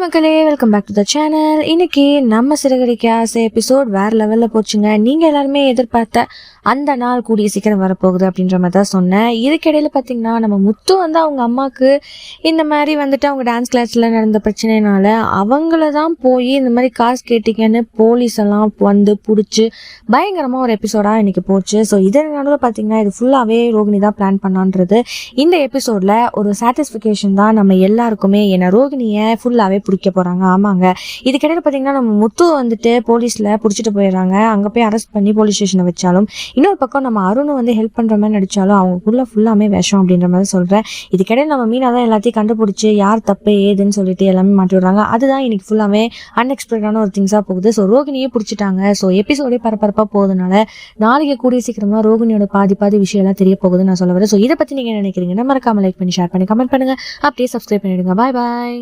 மக்களே, welcome back to the channel. இன்னைக்கு நம்ம சிறகடிக்க ஆசை எபிசோட் வேற லெவல்ல போச்சுங்க. நீங்க எல்லாருமே எதிர்பார்த்த அந்த நாள் கூடிய சீக்கிரம் வரப்போகுது அப்படின்ற மாதிரி தான் சொன்னேன். இதுக்கிடையில பார்த்தீங்கன்னா நம்ம முத்து அவங்க அம்மாவுக்கு இந்த மாதிரி அவங்க டான்ஸ் கிளாஸ்ல நடந்த பிரச்சனைனால அவங்கள தான் போய் இந்த மாதிரி காசு கேட்டீங்கன்னு போலீஸ் எல்லாம் பிடிச்சி பயங்கரமா ஒரு எபிசோடா இன்னைக்கு போச்சு. ஸோ இதனால பார்த்தீங்கன்னா இது ஃபுல்லாவே ரோகிணி தான் பிளான் பண்ணான்றது இந்த எபிசோட்ல ஒரு சாட்டிஸ்ஃபிகேஷன் தான் நம்ம எல்லாருக்குமே. ஏன்னா ரோகிணியை ஃபுல்லாவே பிடிக்க போறாங்க. ஆமாங்க, இதுக்கிடையில பார்த்தீங்கன்னா நம்ம முத்து போலீஸ்ல பிடிச்சிட்டு போயிடுறாங்க. அங்கே போய் அரெஸ்ட் பண்ணி போலீஸ் ஸ்டேஷனை வச்சாலும் இன்னொரு பக்கம் நம்ம அருணும் ஹெல்ப் பண்ற மாதிரி நடிச்சாலும் அவங்களுக்குள்ள ஃபுல்லாமே விஷம் அப்படின்ற மாதிரி சொல்றேன். இதுக்கிடையில நம்ம மீனா தான் எல்லாத்தையும் கண்டுபிடிச்சி யார் தப்பு ஏதுன்னு சொல்லிட்டு எல்லாமே மாட்டி விடுறாங்க. அதுதான் இன்னைக்கு ஃபுல்லாமே அன்எக்ஸ்பெக்டான ஒரு திங்ஸா போகுது. ஸோ ரோகிணியே பிடிச்சிட்டாங்க. ஸோ எபிசோடே பரபரப்பா போகுதுனால நாளைக்கு கூடிய சீக்கிரமா ரோகிணியோட பாதி விஷயம் எல்லாம் தெரிய போகுதுன்னு நான் சொல்ல வரேன். ஸோ இதை பத்தி நீங்க நினைக்கிறீங்கன்னா மறக்காம லைக் பண்ணி ஷேர் பண்ணி கமெண்ட் பண்ணுங்க. அப்படியே சப்ஸ்கிரைப் பண்ணிடுங்க. பாய் பாய்.